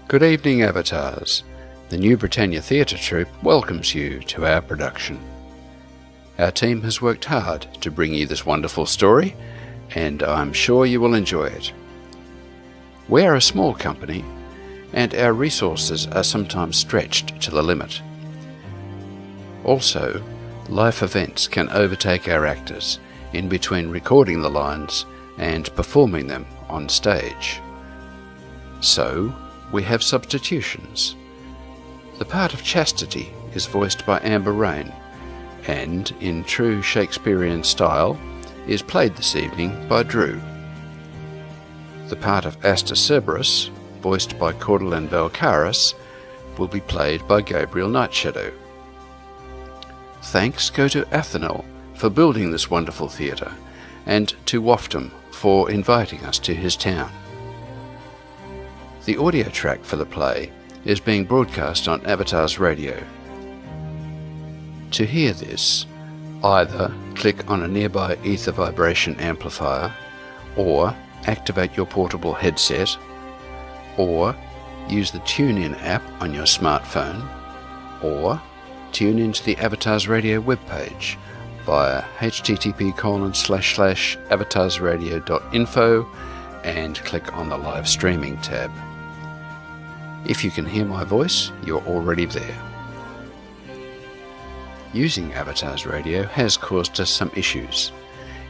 Good evening, Avatars. The New Britannia Theatre Troupe welcomes you to our production. Our team has worked hard to bring you this wonderful story, and I'm sure you will enjoy it. We are a small company, and our resources are sometimes stretched to the limit. Also, life events can overtake our actors in between recording the lines and performing them on stage. So, we have substitutions. The part of Chastity is voiced by Amber Rain, and in true Shakespearean style is played this evening by Drew. The part of Asta Cerberus, voiced by Cordeline Valkaris, will be played by Gabriel Nightshadow. Thanks go to Athanel for building this wonderful theatre, and to Woftum for inviting us to his town. The audio track for the play is being broadcast on Avatars Radio. To hear this, either click on a nearby ether vibration amplifier, or activate your portable headset, or use the TuneIn app on your smartphone, or tune into the Avatars Radio webpage via http://avatarsradio.info and click on the live streaming tab. If you can hear my voice, you're already there. Using Avatars Radio has caused us some issues.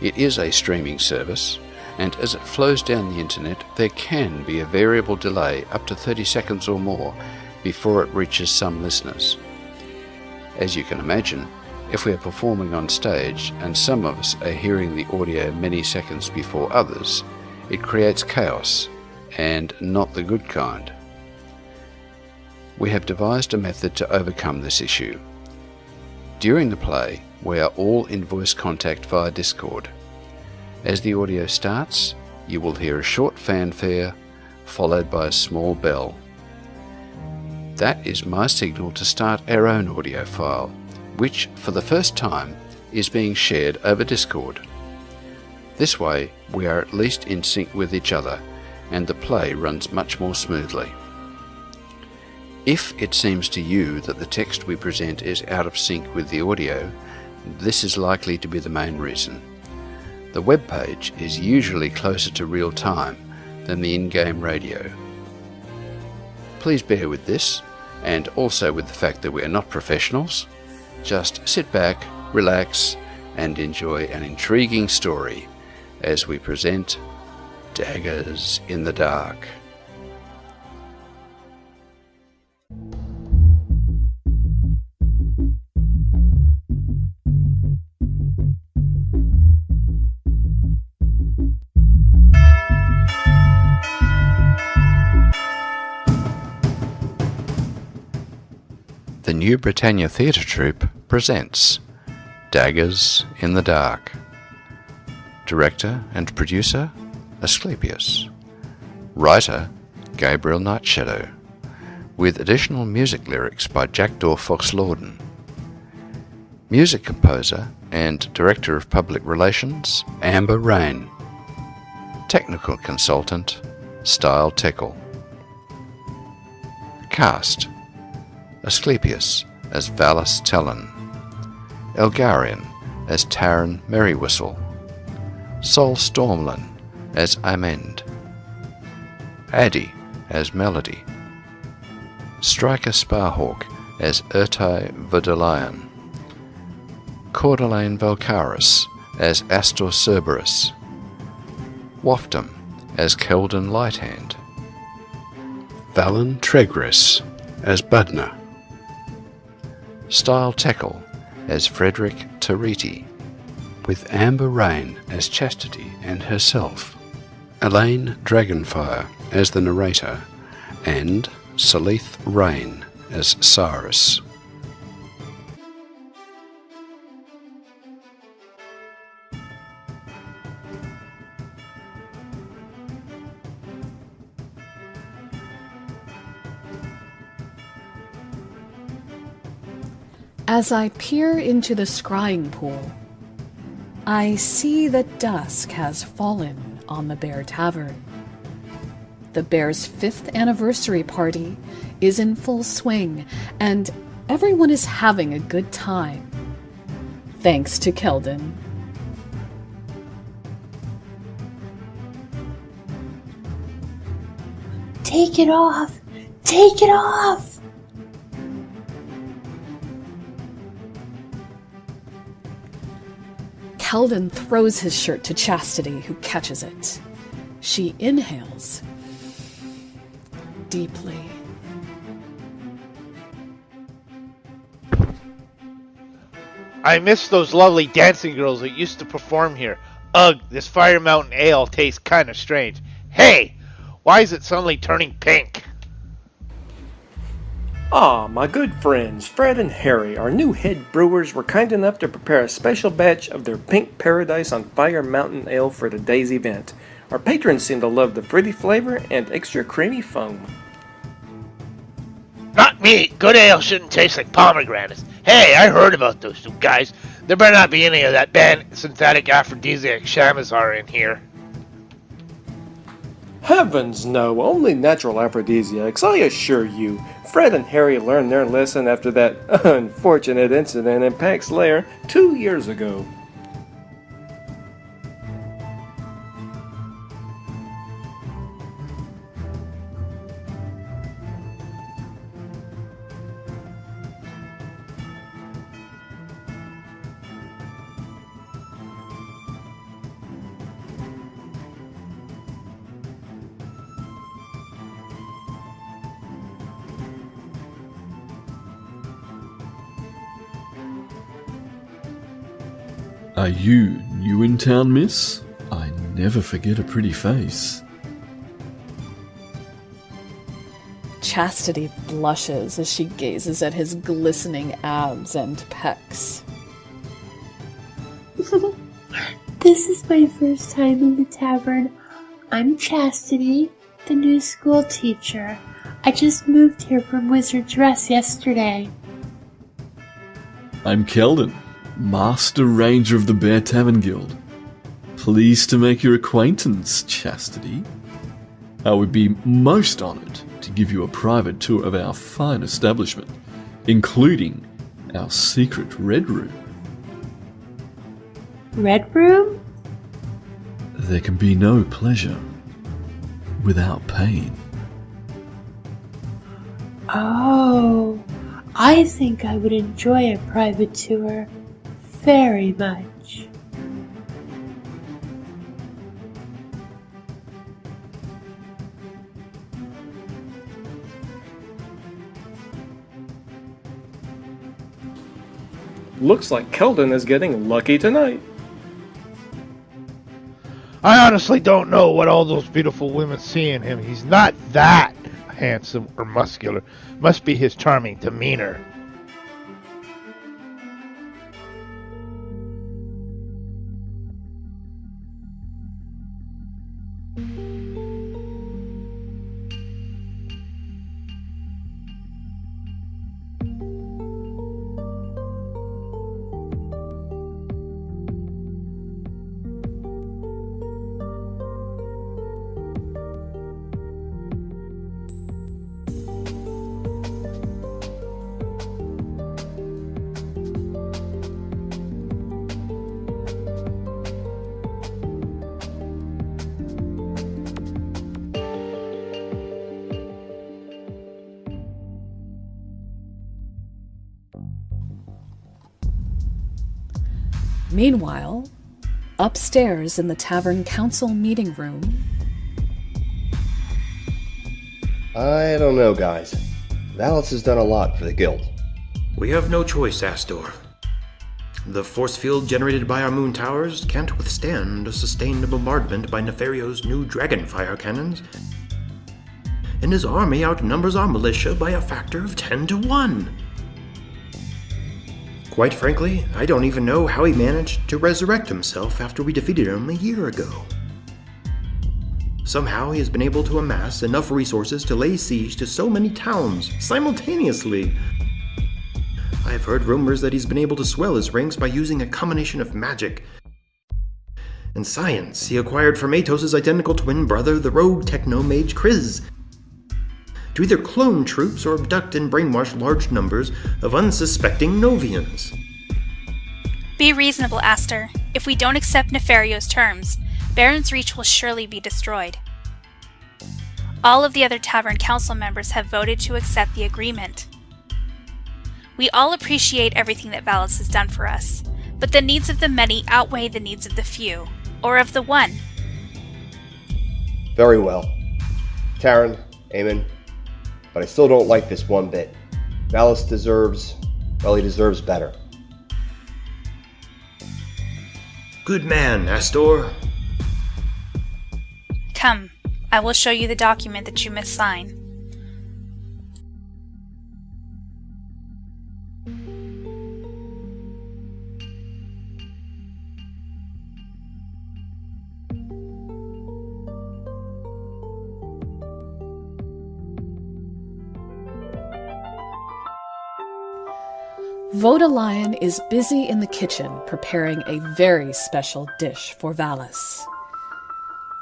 It is a streaming service, and as it flows down the internet, there can be a variable delay up to 30 seconds or more before it reaches some listeners. As you can imagine, if we are performing on stage and some of us are hearing the audio many seconds before others, it creates chaos, and not the good kind. We have devised a method to overcome this issue. During the play, we are all in voice contact via Discord. As the audio starts, you will hear a short fanfare, followed by a small bell. That is my signal to start our own audio file, which, for the first time, is being shared over Discord. This way, we are at least in sync with each other, and the play runs much more smoothly. If it seems to you that the text we present is out of sync with the audio, this is likely to be the main reason. The web page is usually closer to real time than the in-game radio. Please bear with this, and also with the fact that we are not professionals. Just sit back, relax, and enjoy an intriguing story as we present Daggers in the Dark. The New Britannia Theatre Troupe presents Daggers in the Dark. Director and producer, Asclepius. Writer, Gabriel Nightshadow, with additional music lyrics by Jackdaw Fox Lawden. Music composer and Director of Public Relations, Amber Rain. Technical consultant, Style Teckle. Cast: Asclepius as Valus Talon, Elgarian as Taran Merrywhistle, Sol Stormlin as Amend, Addy as Melody, Striker Sparhawk as Ertai Vodalion, Cordeline Valkaris as Astor Cerberus, Woftum as Keldon Lighthand, Valen Tregris as Budna, Style Teckle as Frederick Tariti, with Amber Rain as Chastity and herself, Elaine Dragonfire as the narrator, and Salith Rain as Cyrus. As I peer into the scrying pool, I see that dusk has fallen on the Bear Tavern. The The Bear's 5th anniversary party is in full swing, and everyone is having a good time. Thanks to Keldon. Take it off! Take it off! Keldon throws his shirt to Chastity, who catches it. She inhales deeply. I miss those lovely dancing girls that used to perform here. Ugh, this Fire Mountain ale tastes kind of strange. Hey! Why is it suddenly turning pink? Ah, my good friends, Fred and Harry, our new head brewers, were kind enough to prepare a special batch of their Pink Paradise on Fire Mountain Ale for today's event. Our patrons seem to love the fruity flavor and extra creamy foam. Not me! Good ale shouldn't taste like pomegranates. Hey, I heard about those two guys. There better not be any of that banned synthetic aphrodisiac Shamazar in here. Heavens no, only natural aphrodisiacs, I assure you. Fred and Harry learned their lesson after that unfortunate incident in Pax Lair 2 years ago. Are you new in town, miss? I never forget a pretty face. Chastity blushes as she gazes at his glistening abs and pecs. This is my first time in the tavern. I'm Chastity, the new school teacher. I just moved here from Wizard's Rest yesterday. I'm Keldon, Master Ranger of the Bear Tavern Guild. Pleased to make your acquaintance, Chastity. I would be most honoured to give you a private tour of our fine establishment, including our secret Red Room. Red Room? There can be no pleasure without pain. Oh, I think I would enjoy a private tour very much. Looks like Keldon is getting lucky tonight. I honestly don't know what all those beautiful women see in him. He's not that handsome or muscular. Must be his charming demeanor. Meanwhile, upstairs in the tavern council meeting room, I don't know, guys. Valis has done a lot for the guild. We have no choice, Astor. The force field generated by our moon towers can't withstand a sustained bombardment by Nefario's new Dragonfire cannons, and his army outnumbers our militia by a factor of 10 to 1. Quite frankly, I don't even know how he managed to resurrect himself after we defeated him a year ago. Somehow he has been able to amass enough resources to lay siege to so many towns simultaneously. I have heard rumors that he's been able to swell his ranks by using a combination of magic and science he acquired from Atos' identical twin brother, the rogue techno-mage Kriz, to either clone troops or abduct and brainwash large numbers of unsuspecting Novians. Be reasonable, Aster. If we don't accept Nefario's terms, Baron's Reach will surely be destroyed. All of the other Tavern Council members have voted to accept the agreement. We all appreciate everything that Valis has done for us, but the needs of the many outweigh the needs of the few, or of the one. Very well. Taryn, Eamon, but I still don't like this one bit. Valis deserves better. Good man, Astor. Come, I will show you the document that you must sign. Vodalion is busy in the kitchen preparing a very special dish for Valis.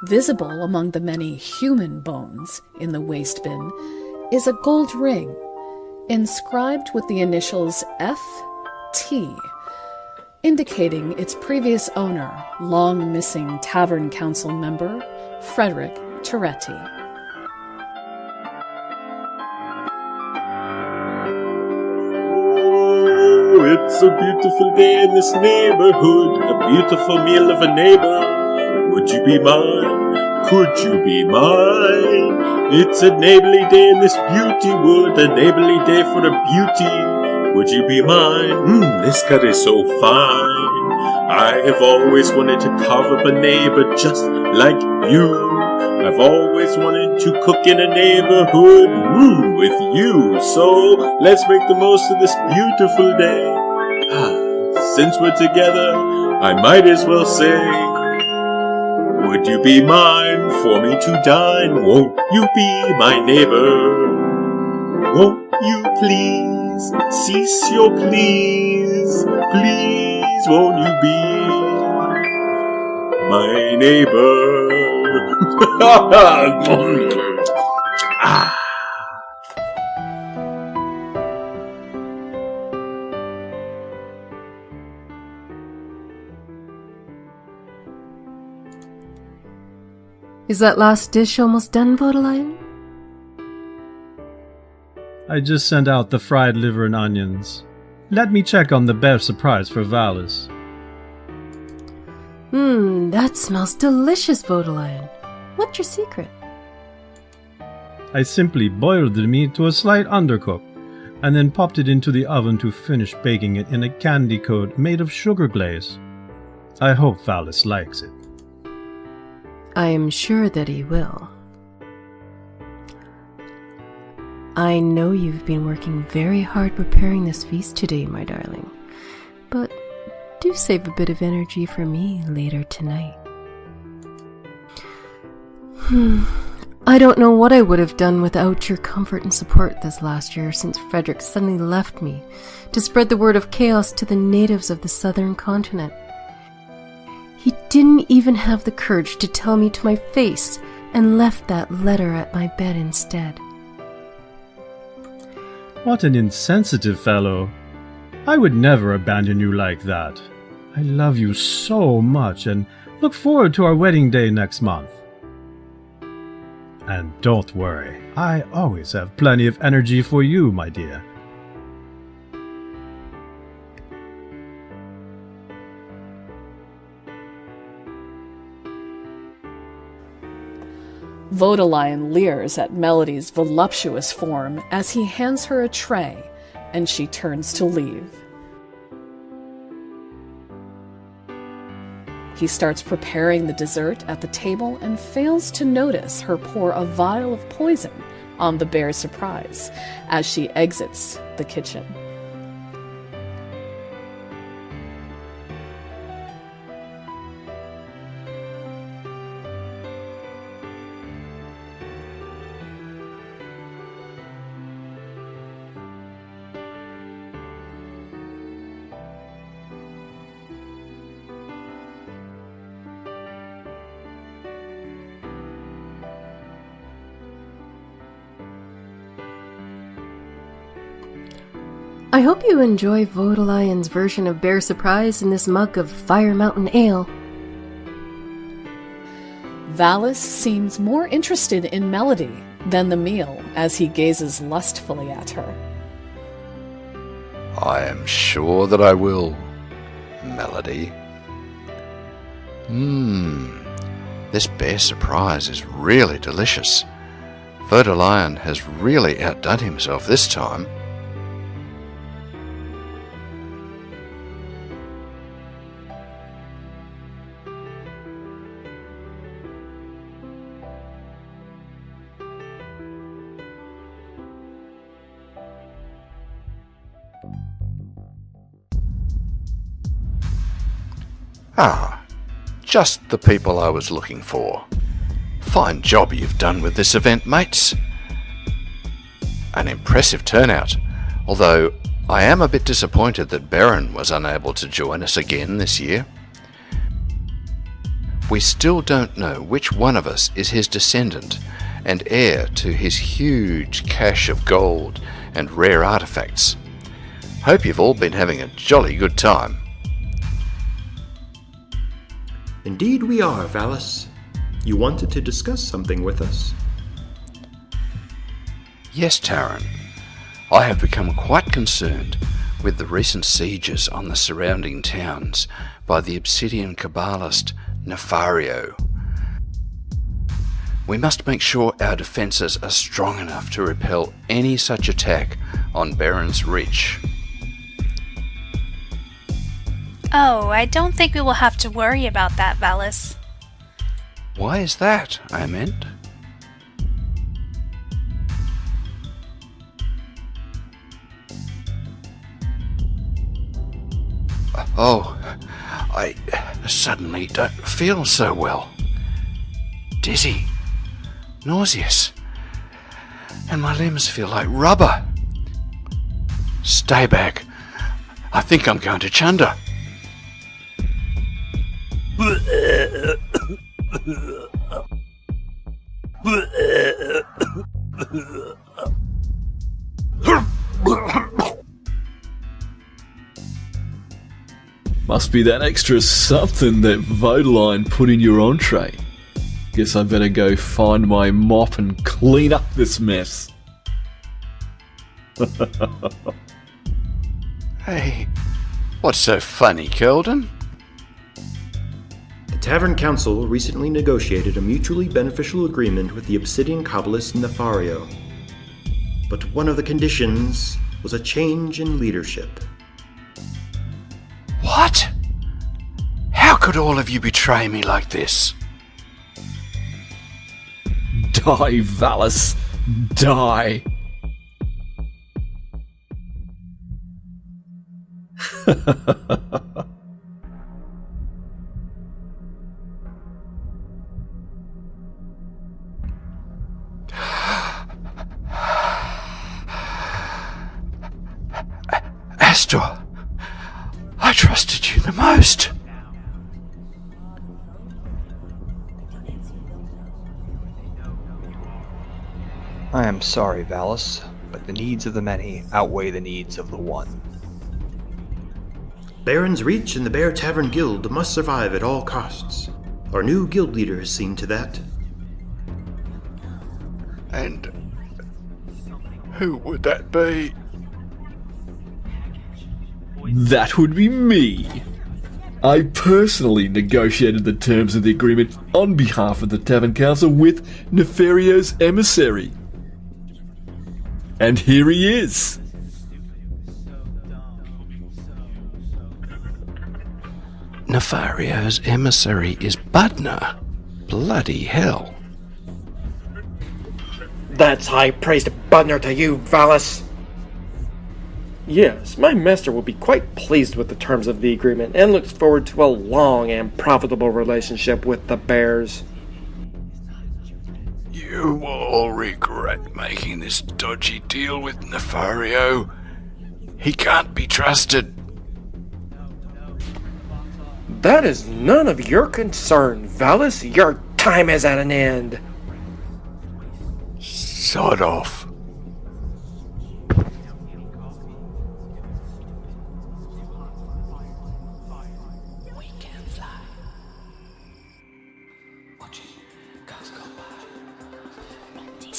Visible among the many human bones in the waste bin is a gold ring inscribed with the initials F.T., indicating its previous owner, long missing Tavern Council member, Frederick Toretti. It's a beautiful day in this neighborhood, a beautiful meal of a neighbor. Would you be mine? Could you be mine? It's a neighborly day in this beauty wood, a neighborly day for the beauty. Would you be mine? This cut is so fine. I have always wanted to carve up a neighbor just like you. I've always wanted to cook in a neighborhood with you. So let's make the most of this beautiful day. Since we're together, I might as well say, would you be mine for me to dine? Won't you be my neighbor? Won't you please cease your please? Please won't you be my neighbor? Is that last dish almost done, Vodalion? I just sent out the fried liver and onions. Let me check on the bear surprise for Valis. That smells delicious, Vodalion. What's your secret? I simply boiled the meat to a slight undercook, and then popped it into the oven to finish baking it in a candy coat made of sugar glaze. I hope Valis likes it. I am sure that he will. I know you've been working very hard preparing this feast today, my darling, but do save a bit of energy for me later tonight. I don't know what I would have done without your comfort and support this last year since Frederick suddenly left me to spread the word of chaos to the natives of the southern continent. He didn't even have the courage to tell me to my face and left that letter at my bed instead. What an insensitive fellow. I would never abandon you like that. I love you so much and look forward to our wedding day next month. And don't worry, I always have plenty of energy for you, my dear. Vodalion leers at Melody's voluptuous form as he hands her a tray, and she turns to leave. He starts preparing the dessert at the table and fails to notice her pour a vial of poison on the bear's surprise as she exits the kitchen. I hope you enjoy Vodalion's version of Bear Surprise in this mug of Fire Mountain Ale. Valis seems more interested in Melody than the meal as he gazes lustfully at her. I am sure that I will, Melody. This Bear Surprise is really delicious. Vodalion has really outdone himself this time. Ah, just the people I was looking for. Fine job you've done with this event, mates. An impressive turnout, although I am a bit disappointed that Baron was unable to join us again this year. We still don't know which one of us is his descendant and heir to his huge cache of gold and rare artifacts. Hope you've all been having a jolly good time. Indeed we are, Valis. You wanted to discuss something with us. Yes, Taran. I have become quite concerned with the recent sieges on the surrounding towns by the Obsidian Kabbalist Nefario. We must make sure our defences are strong enough to repel any such attack on Baron's Reach. Oh, I don't think we will have to worry about that, Valis. Why is that, I meant? Oh, I suddenly don't feel so well. Dizzy, nauseous, and my limbs feel like rubber. Stay back. I think I'm going to chunder. Must be that extra something that Vodaline put in your entree. Guess I better go find my mop and clean up this mess. Hey, what's so funny, Keldon? The Tavern Council recently negotiated a mutually beneficial agreement with the Obsidian Kabbalist Nefario. But one of the conditions was a change in leadership. What? How could all of you betray me like this? Die, Valis, die. Astor, I trusted you the most. I am sorry, Valis, but the needs of the many outweigh the needs of the one. Baron's Reach and the Bear Tavern Guild must survive at all costs. Our new guild leader has seen to that. And who would that be? That would be me. I personally negotiated the terms of the agreement on behalf of the Tavern Council with Nefario's emissary. And here he is. Nefario's emissary is Budna. Bloody hell. That's high praise to Budner to you, Valis. Yes, my master will be quite pleased with the terms of the agreement and looks forward to a long and profitable relationship with the Bears. You will all regret making this dodgy deal with Nefario. He can't be trusted. That is none of your concern, Valis. Your time is at an end. Sod off.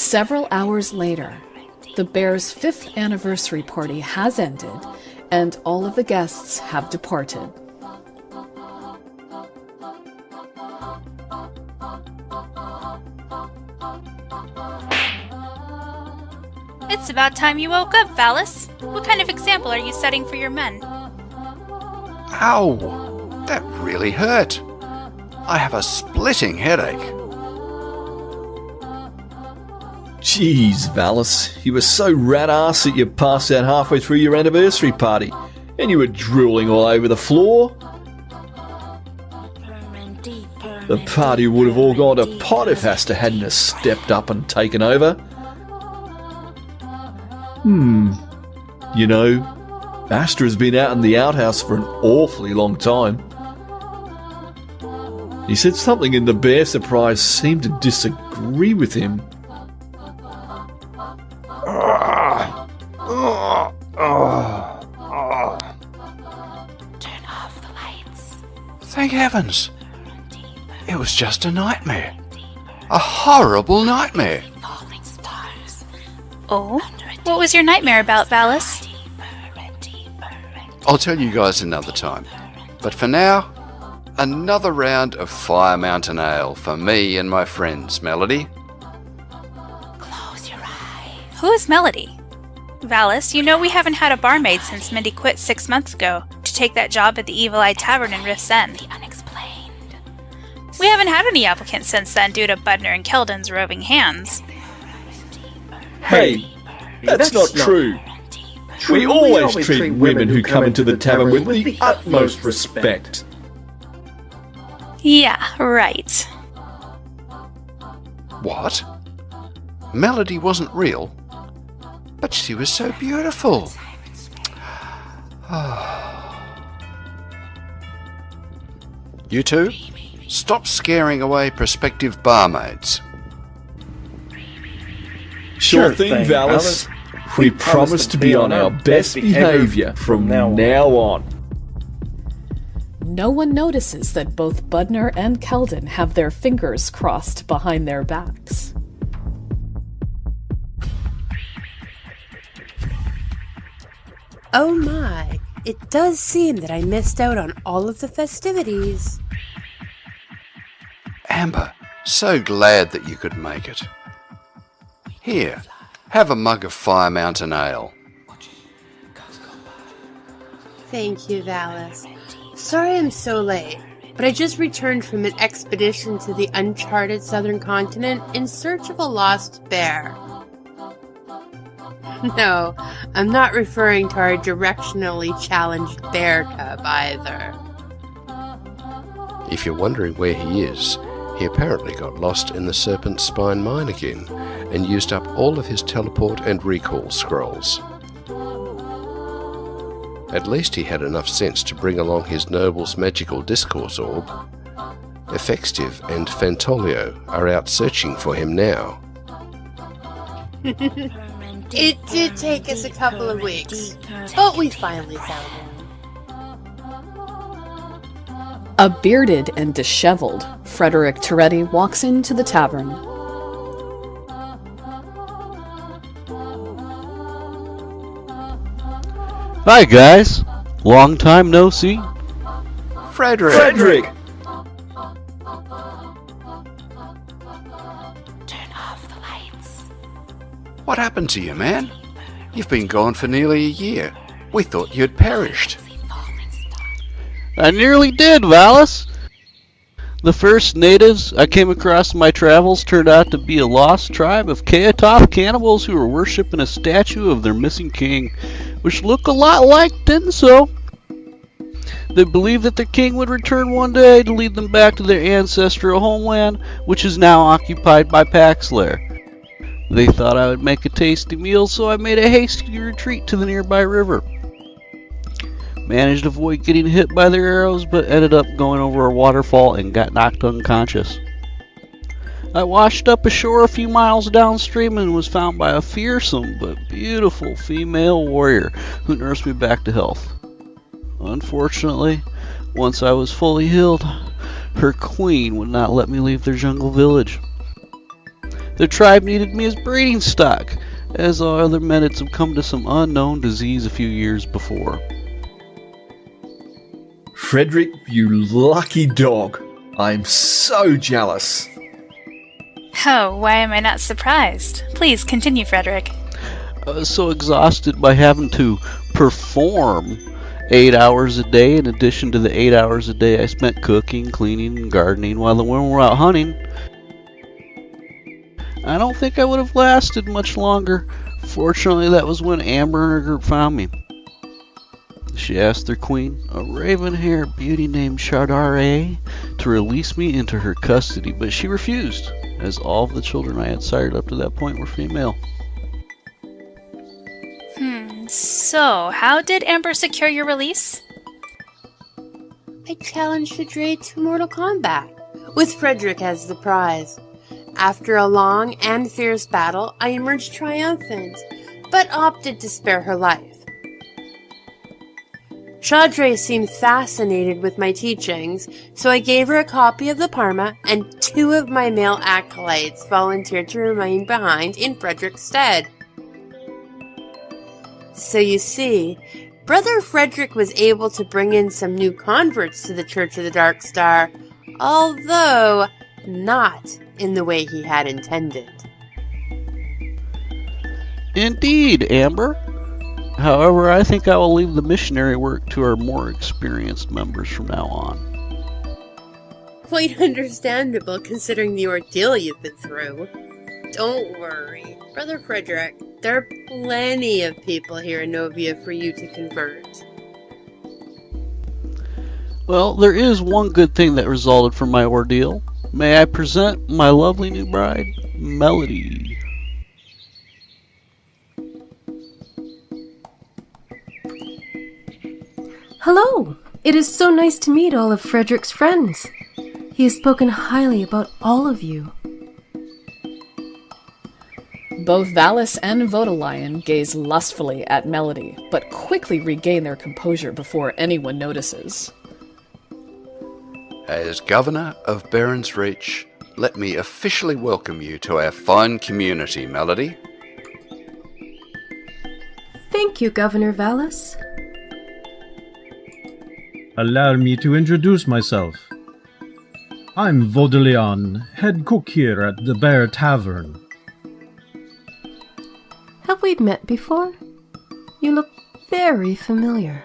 Several hours later, the bear's 5th anniversary party has ended, and all of the guests have departed. It's about time you woke up, Valis. What kind of example are you setting for your men? Ow! That really hurt. I have a splitting headache. Jeez, Valis, you were so rat-ass that you passed out halfway through your anniversary party, and you were drooling all over the floor. The party would have all gone to pot if Asta hadn't have stepped up and taken over. You know, Astra's been out in the outhouse for an awfully long time. He said something in the bear surprise seemed to disagree with him. Turn off the lights. Thank heavens. It was just a nightmare. A horrible nightmare. Oh? What was your nightmare about, Valis? I'll tell you guys another time. But for now, another round of Fire Mountain Ale for me and my friends, Melody. Close your eyes. Who is Melody? Valis, you know we haven't had a barmaid since Mindy quit 6 months ago to take that job at the Evil Eye Tavern in Rift's End. The unexplained. We haven't had any applicants since then due to Budner and Keldon's roving hands. Hey, that's not true. We always treat women who come into the tavern with the utmost respect. Yeah, right. What? Melody wasn't real? But she was so beautiful. You two, stop scaring away prospective barmaids. Sure thing, Valis. We promise to be on our best behavior from now on. No one notices that both Budner and Keldon have their fingers crossed behind their backs. Oh my, it does seem that I missed out on all of the festivities. Amber, so glad that you could make it. Here, have a mug of Fire Mountain Ale. Thank you, Valis. Sorry I'm so late, but I just returned from an expedition to the uncharted southern continent in search of a lost bear. No, I'm not referring to our directionally challenged bear cub either. If you're wondering where he is, he apparently got lost in the Serpent Spine mine again and used up all of his teleport and recall scrolls. At least he had enough sense to bring along his noble's magical discourse orb. Effextive and Fantolio are out searching for him now. It did take us a couple of weeks, but we finally found him. A bearded and disheveled Frederick Toretti walks into the tavern. Hi guys, long time no see. Frederick! Turn off the lights. What happened to you, man? You've been gone for nearly a year. We thought you'd perished. I nearly did, Valis. The first natives I came across in my travels turned out to be a lost tribe of Kaatop cannibals who were worshipping a statue of their missing king, which looked a lot like Denso. They believed that their king would return one day to lead them back to their ancestral homeland, which is now occupied by Paxlair. They thought I would make a tasty meal, so I made a hasty retreat to the nearby river. Managed to avoid getting hit by their arrows, but ended up going over a waterfall and got knocked unconscious. I washed up ashore a few miles downstream and was found by a fearsome but beautiful female warrior who nursed me back to health. Unfortunately, once I was fully healed, her queen would not let me leave their jungle village. The tribe needed me as breeding stock, as all other men had succumbed to some unknown disease a few years before. Frederick, you lucky dog. I'm so jealous. Oh, why am I not surprised? Please continue, Frederick. I was so exhausted by having to perform 8 hours a day in addition to the 8 hours a day I spent cooking, cleaning, and gardening while the women were out hunting. I don't think I would have lasted much longer. Fortunately, that was when Amber and her group found me. She asked their queen, a raven-haired beauty named Chardare, to release me into her custody, but she refused, as all of the children I had sired up to that point were female. So, how did Amber secure your release? I challenged Chardare to mortal combat, with Frederick as the prize. After a long and fierce battle, I emerged triumphant, but opted to spare her life. Chardare seemed fascinated with my teachings, so I gave her a copy of the Parma, and 2 of my male acolytes volunteered to remain behind in Frederick's stead. So you see, Brother Frederick was able to bring in some new converts to the Church of the Dark Star, although not in the way he had intended. Indeed, Amber. However, I think I will leave the missionary work to our more experienced members from now on. Quite understandable, considering the ordeal you've been through. Don't worry, Brother Frederick. There are plenty of people here in Novia for you to convert. Well, there is one good thing that resulted from my ordeal. May I present my lovely new bride, Melody. Hello! It is so nice to meet all of Frederick's friends. He has spoken highly about all of you. Both Valis and Vodalion gaze lustfully at Melody, but quickly regain their composure before anyone notices. As Governor of Baron's Reach, let me officially welcome you to our fine community, Melody. Thank you, Governor Valis. Allow me to introduce myself. I'm Vodalion, head cook here at the Bear Tavern. Have we met before? You look very familiar.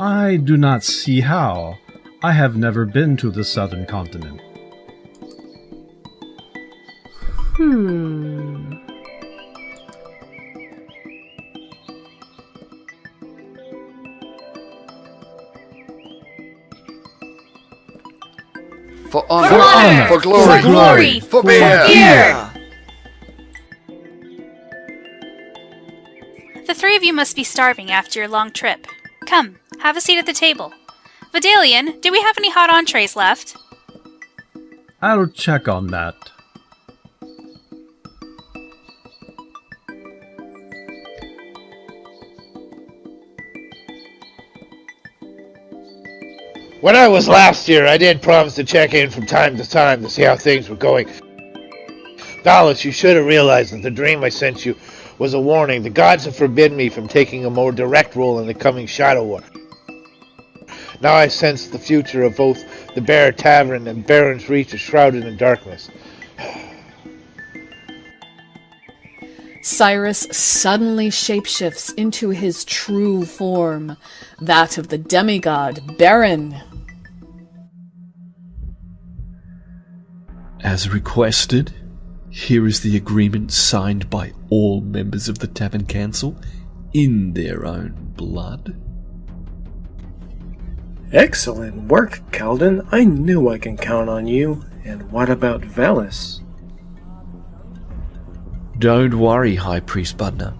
I do not see how. I have never been to the southern continent. For honor, for glory, for beer! The 3 of you must be starving after your long trip. Come, have a seat at the table. Vidalion, do we have any hot entrees left? I'll check on that. When I was last here, I did promise to check in from time to time to see how things were going. Valis, you should have realized that the dream I sent you was a warning. The gods have forbidden me from taking a more direct role in the coming Shadow War. Now I sense the future of both the Bear Tavern and Baron's Reach is shrouded in darkness. Cyrus suddenly shapeshifts into his true form, that of the demigod Baron. As requested, here is the agreement signed by all members of the Tavern Council in their own blood. Excellent work, Calden. I knew I can count on you. And what about Valis? Don't worry, High Priest Budner.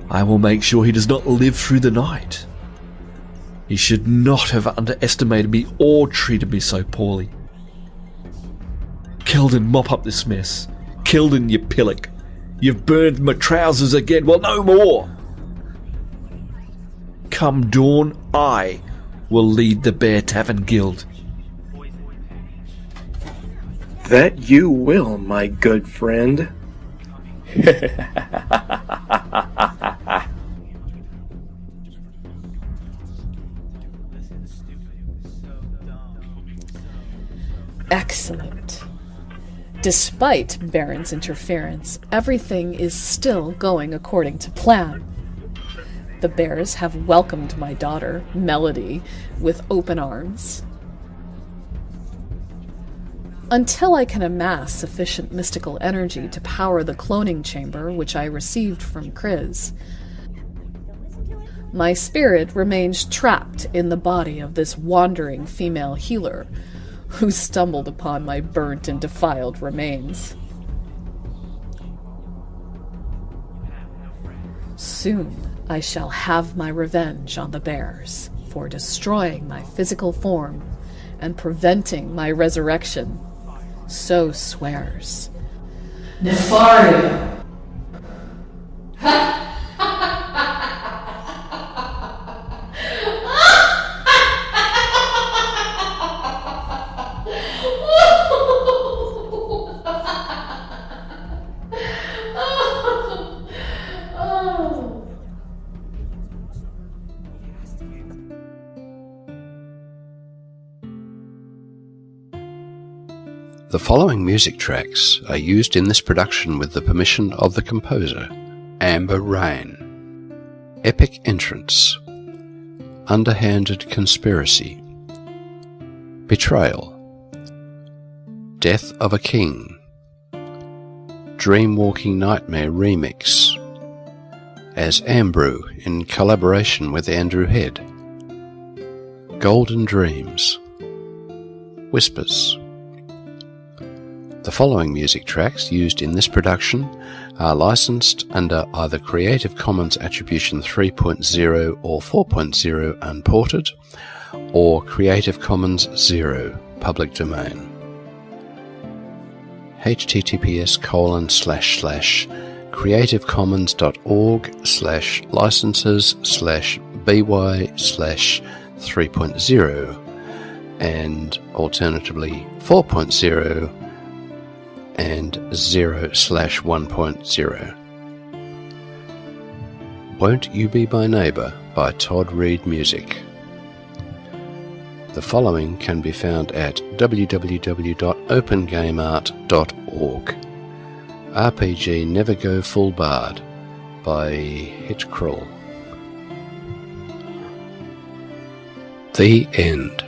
I will make sure he does not live through the night. He should not have underestimated me or treated me so poorly. Kelden, mop up this mess. Kelden, you pillock. You've burned my trousers again. Well, no more. Come dawn, I will lead the Bear Tavern Guild. That you will, my good friend. Excellent. Despite Baron's interference, everything is still going according to plan. The bears have welcomed my daughter, Melody, with open arms. Until I can amass sufficient mystical energy to power the cloning chamber which I received from Kriz, my spirit remains trapped in the body of this wandering female healer who stumbled upon my burnt and defiled remains. Soon I shall have my revenge on the bears for destroying my physical form and preventing my resurrection. So swears Nefario. The following music tracks are used in this production with the permission of the composer, Amber Rain. Epic Entrance, Underhanded Conspiracy, Betrayal, Death of a King, Dreamwalking Nightmare Remix, as Ambrew in collaboration with Andrew Head, Golden Dreams, Whispers. The following music tracks used in this production are licensed under either Creative Commons Attribution 3.0 or 4.0 unported, or Creative Commons 0 public domain. https://creativecommons.org/licenses/by/3.0 and alternatively 4.0 and 0/1.0. Won't You Be My Neighbour by Todd Reed Music. The following can be found at www.opengameart.org. RPG Never Go Full Bard by Hitchkrull. The End.